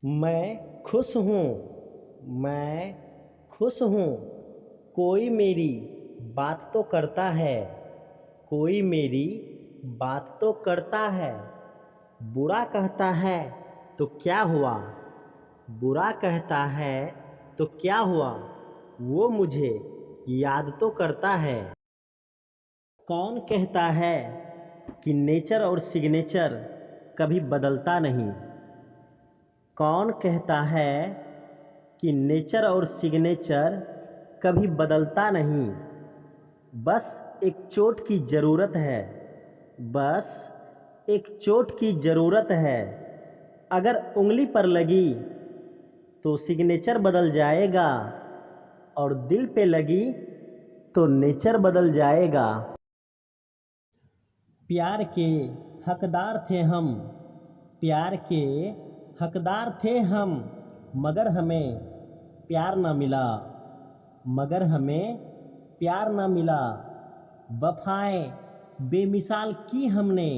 मैं खुश हूँ। मैं खुश हूँ। कोई मेरी बात तो करता है। कोई मेरी बात तो करता है। बुरा कहता है तो क्या हुआ। बुरा कहता है तो क्या हुआ। वो मुझे याद तो करता है। कौन कहता है कि नेचर और सिग्नेचर कभी बदलता नहीं। कौन कहता है कि नेचर और सिग्नेचर कभी बदलता नहीं। बस एक चोट की ज़रूरत है। बस एक चोट की ज़रूरत है। अगर उंगली पर लगी तो सिग्नेचर बदल जाएगा और दिल पे लगी तो नेचर बदल जाएगा। प्यार के हकदार थे हम। प्यार के हकदार थे हम। मगर हमें प्यार ना मिला। मगर हमें प्यार ना मिला। वफ़ाएं बेमिसाल की हमने।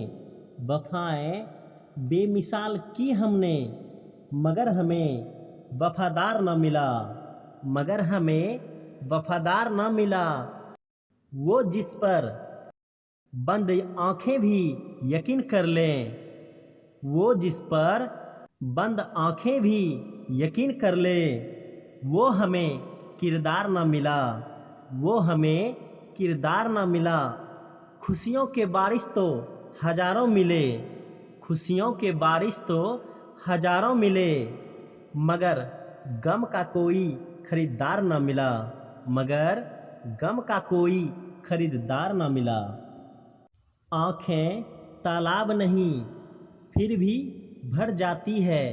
वफ़ाएं बेमिसाल की हमने। मगर हमें वफ़ादार ना मिला। मगर हमें वफ़ादार ना मिला। वो जिस पर बंद आँखें भी यकीन कर लें। वो जिस पर बंद आँखें भी यकीन कर ले। वो हमें किरदार न मिला। वो हमें किरदार न मिला। खुशियों के बारिश तो हज़ारों मिले। खुशियों के बारिश तो हज़ारों मिले। मगर गम का कोई खरीदार न मिला। मगर गम का कोई खरीदार न मिला। आँखें तालाब नहीं फिर भी भर जाती है।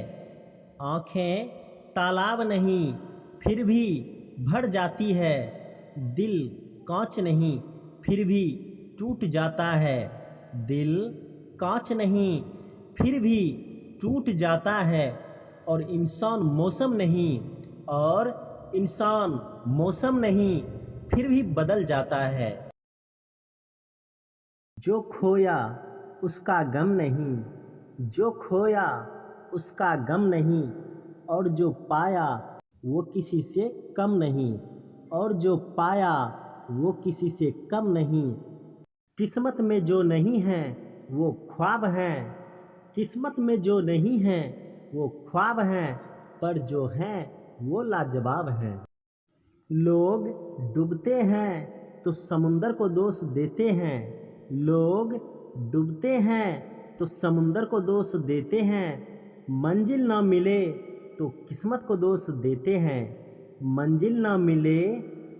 आँखें तालाब नहीं फिर भी भर जाती है। दिल कांच नहीं फिर भी टूट जाता है। दिल कांच नहीं फिर भी टूट जाता है। और इंसान मौसम नहीं। और इंसान मौसम नहीं फिर भी बदल जाता है। जो खोया उसका गम नहीं। जो खोया उसका गम नहीं। और जो पाया वो किसी से कम नहीं। और जो पाया वो किसी से कम नहीं। किस्मत में जो नहीं है वो ख्वाब हैं। किस्मत में जो नहीं है वो ख्वाब हैं। पर जो हैं वो लाजवाब हैं। लोग डूबते हैं तो समुंदर को दोष देते हैं। लोग डूबते हैं तो समुंदर को दोष देते हैं। मंजिल ना मिले तो किस्मत को दोष देते हैं। मंजिल ना मिले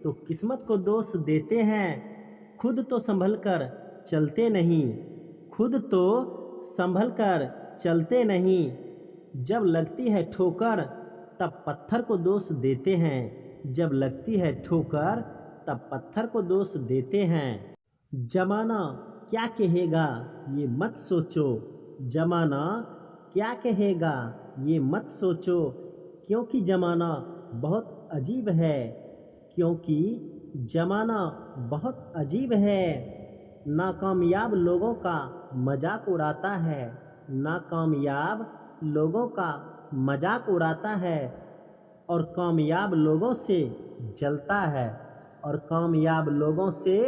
तो किस्मत को दोष देते हैं। खुद तो संभल कर चलते नहीं। खुद तो संभल कर चलते नहीं। जब लगती है ठोकर तब पत्थर को दोष देते हैं। जब लगती है ठोकर तब पत्थर को दोष देते हैं। जमाना क्या कहेगा ये मत सोचो। जमाना क्या कहेगा ये मत सोचो। क्योंकि ज़माना बहुत अजीब है। क्योंकि ज़माना बहुत अजीब है। नाकामयाब लोगों का मजाक उड़ाता है। नाकामयाब लोगों का मजाक उड़ाता है। और कामयाब लोगों से जलता है। और कामयाब लोगों से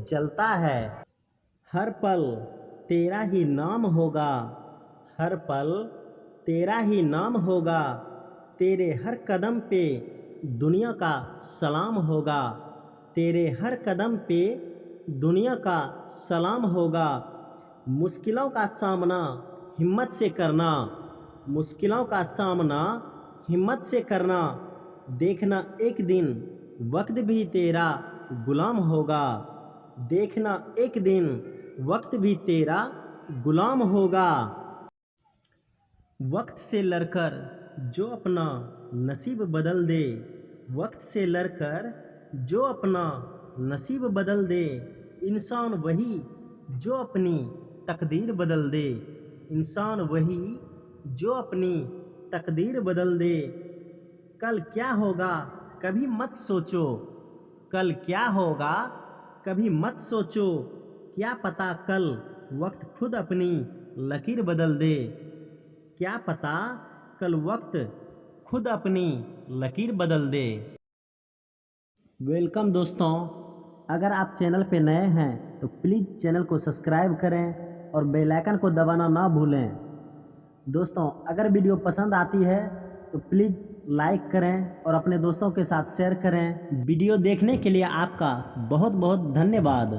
जलता है। हर पल तेरा ही नाम होगा। हर पल तेरा ही नाम होगा। तेरे हर कदम पे दुनिया का सलाम होगा। तेरे हर कदम पे दुनिया का सलाम होगा। मुश्किलों का सामना हिम्मत से करना। मुश्किलों का सामना हिम्मत से करना। देखना एक दिन वक्त भी तेरा गुलाम होगा। देखना एक दिन वक्त भी तेरा गुलाम होगा। वक्त से लड़कर जो अपना नसीब बदल दे। वक्त से लड़कर जो अपना नसीब बदल दे। इंसान वही जो अपनी तकदीर बदल दे। इंसान वही जो अपनी तकदीर बदल दे। कल क्या होगा कभी मत सोचो। कल क्या होगा कभी मत सोचो। क्या पता कल वक्त खुद अपनी लकीर बदल दे। क्या पता कल वक्त खुद अपनी लकीर बदल दे। वेलकम दोस्तों, अगर आप चैनल पे नए हैं तो प्लीज़ चैनल को सब्सक्राइब करें और बेल आइकन को दबाना ना भूलें। दोस्तों, अगर वीडियो पसंद आती है तो प्लीज़ लाइक करें और अपने दोस्तों के साथ शेयर करें। वीडियो देखने के लिए आपका बहुत बहुत धन्यवाद।